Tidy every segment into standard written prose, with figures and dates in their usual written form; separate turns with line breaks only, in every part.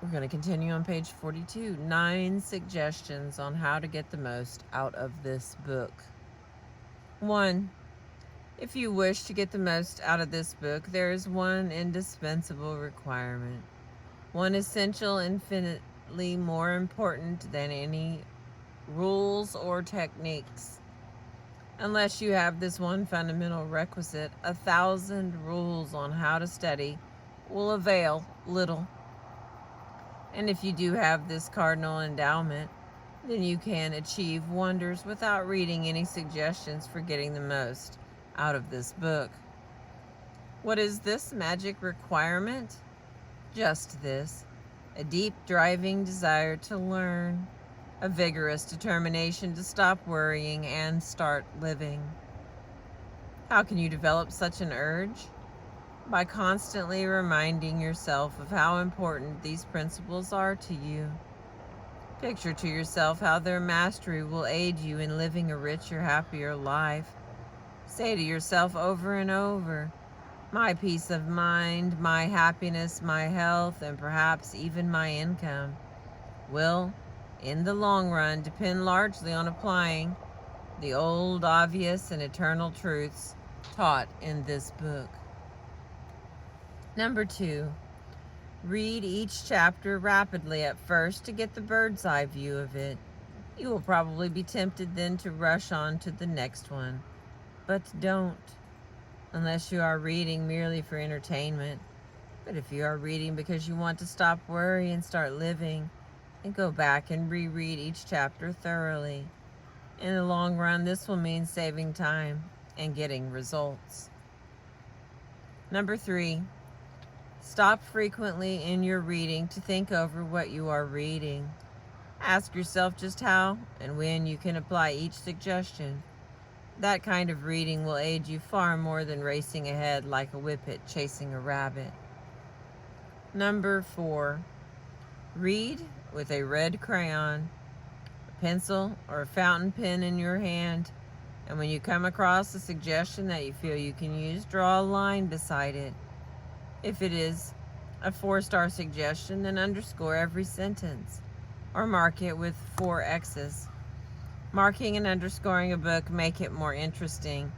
We're going to continue on page 42. 9 suggestions on how to get the most out of this book. 1. If you wish to get the most out of this book, there is one indispensable requirement. One essential, infinitely more important than any rules or techniques. Unless you have this one fundamental requisite, 1,000 rules on how to study will avail little. And if you do have this cardinal endowment, then you can achieve wonders without reading any suggestions for getting the most out of this book. What is this magic requirement? Just this: a deep driving desire to learn, a vigorous determination to stop worrying and start living. How can you develop such an urge? By constantly reminding yourself of how important these principles are to you. Picture to yourself how their mastery will aid you in living a richer, happier life. Say to yourself over and over, my peace of mind, my happiness, my health, and perhaps even my income will, in the long run, depend largely on applying the old, obvious, and eternal truths taught in this book. Number 2, read each chapter rapidly at first to get the bird's eye view of it. You will probably be tempted then to rush on to the next one, but don't, unless you are reading merely for entertainment. But if you are reading because you want to stop worry and start living, then go back and reread each chapter thoroughly. In the long run, this will mean saving time and getting results. Number 3, stop frequently in your reading to think over what you are reading. Ask yourself just how and when you can apply each suggestion. That kind of reading will aid you far more than racing ahead like a whippet chasing a rabbit. Number 4, read with a red crayon, a pencil, or a fountain pen in your hand, and when you come across a suggestion that you feel you can use, draw a line beside it. If it is a 4-star suggestion, then underscore every sentence, or mark it with 4 X's. Marking and underscoring a book make it more interesting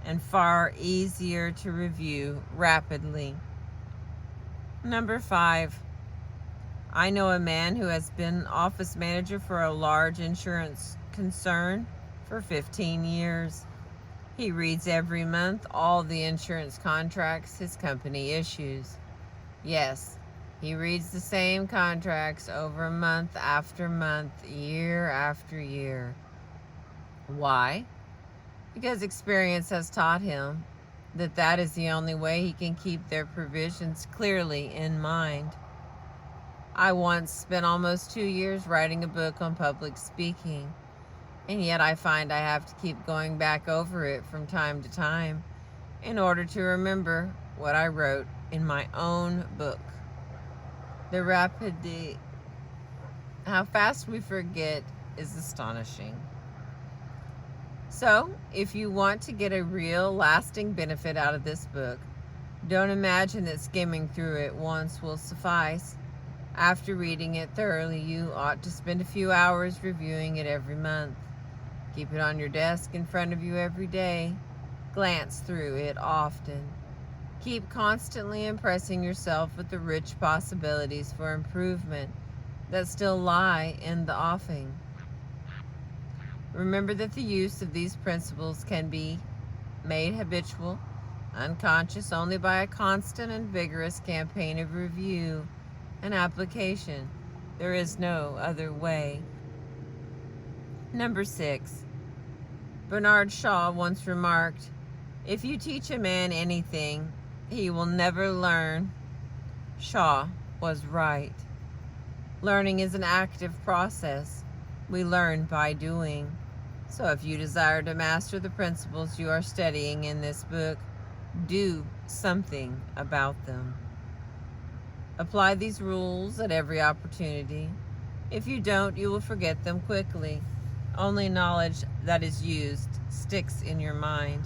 and far easier to review rapidly. Number 5, I know a man who has been office manager for a large insurance concern for 15 years. He reads every month all the insurance contracts his company issues. Yes, he reads the same contracts over month after month, year after year. Why? Because experience has taught him that that is the only way he can keep their provisions clearly in mind. I once spent almost 2 years writing a book on public speaking, and yet I find I have to keep going back over it from time to time in order to remember what I wrote in my own book. How fast we forget is astonishing. So, if you want to get a real lasting benefit out of this book, don't imagine that skimming through it once will suffice. After reading it thoroughly, you ought to spend a few hours reviewing it every month. Keep it on your desk in front of you every day. Glance through it often. Keep constantly impressing yourself with the rich possibilities for improvement that still lie in the offing. Remember that the use of these principles can be made habitual, unconscious, only by a constant and vigorous campaign of review and application. There is no other way. Number 6, Bernard Shaw once remarked, if you teach a man anything, he will never learn. Shaw was right. Learning is an active process. We learn by doing. So if you desire to master the principles you are studying in this book, do something about them. Apply these rules at every opportunity. If you don't, you will forget them quickly. Only knowledge that is used sticks in your mind.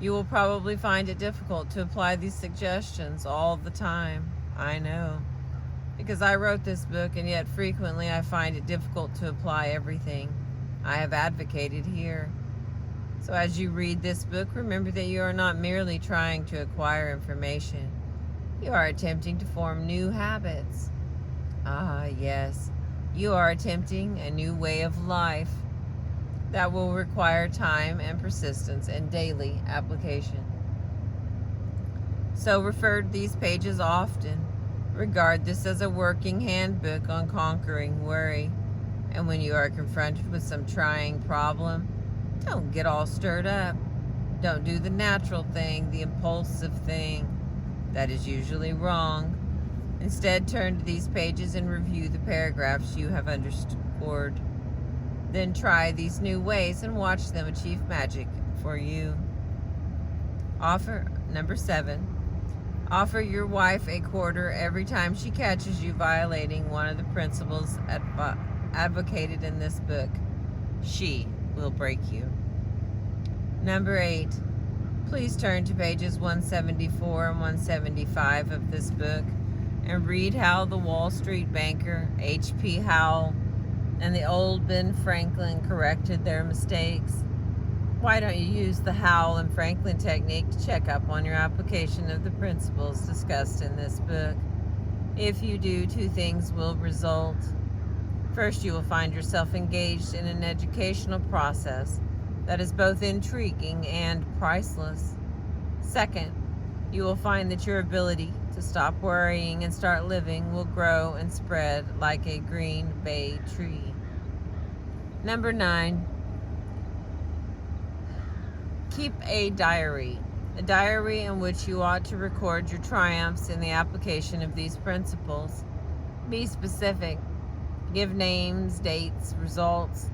You will probably find it difficult to apply these suggestions all the time. I know. because I wrote this book, and yet frequently I find it difficult to apply everything I have advocated here. So as you read this book, remember that you are not merely trying to acquire information. You are attempting to form new habits. Ah, yes, you are attempting a new way of life that will require time and persistence and daily application. So refer to these pages often. Regard this as a working handbook on conquering worry. And when you are confronted with some trying problem, don't get all stirred up. Don't do the natural thing, the impulsive thing. That is usually wrong. Instead, turn to these pages and review the paragraphs you have underscored. Then try these new ways and watch them achieve magic for you. Number 7. Offer your wife a quarter every time she catches you violating one of the principles advocated in this book. She will break you. Number 8. Please turn to pages 174 and 175 of this book and read how the Wall Street banker H.P. Howell and the old Ben Franklin corrected their mistakes. Why don't you use the Howell and Franklin technique to check up on your application of the principles discussed in this book? If you do, 2 things will result. First, you will find yourself engaged in an educational process that is both intriguing and priceless. Second, you will find that your ability to stop worrying and start living will grow and spread like a green bay tree. Number 9, keep a diary in which you ought to record your triumphs in the application of these principles. Be specific. Give names, dates, results.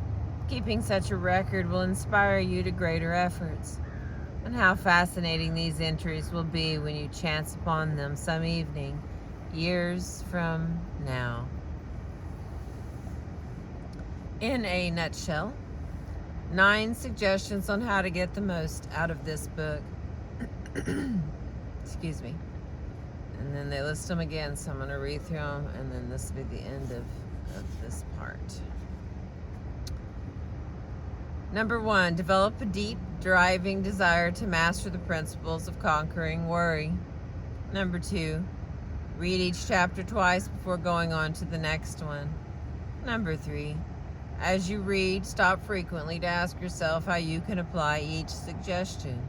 Keeping such a record will inspire you to greater efforts. And how fascinating these entries will be when you chance upon them some evening, years from now. In a nutshell, 9 suggestions on how to get the most out of this book. Excuse me. And then they list them again, so I'm going to read through them, and then this will be the end of this part. Number 1, develop a deep, driving desire to master the principles of conquering worry. Number 2, read each chapter twice before going on to the next one. Number 3, as you read, stop frequently to ask yourself how you can apply each suggestion.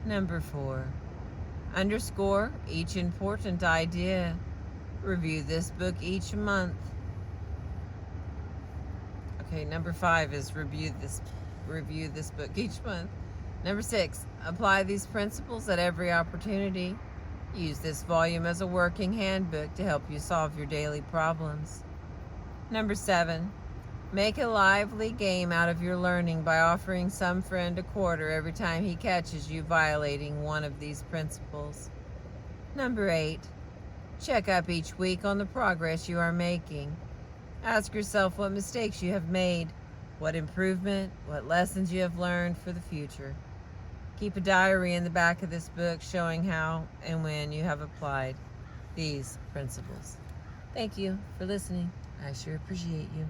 Number 4, underscore each important idea. Review this book each month. Okay, number 5 is review this book each month. Number 6, apply these principles at every opportunity. Use this volume as a working handbook to help you solve your daily problems. Number 7, make a lively game out of your learning by offering some friend a quarter every time he catches you violating one of these principles. Number 8, check up each week on the progress you are making. Ask yourself what mistakes you have made, what improvement, what lessons you have learned for the future. Keep a diary in the back of this book showing how and when you have applied these principles. Thank you for listening. I sure appreciate you.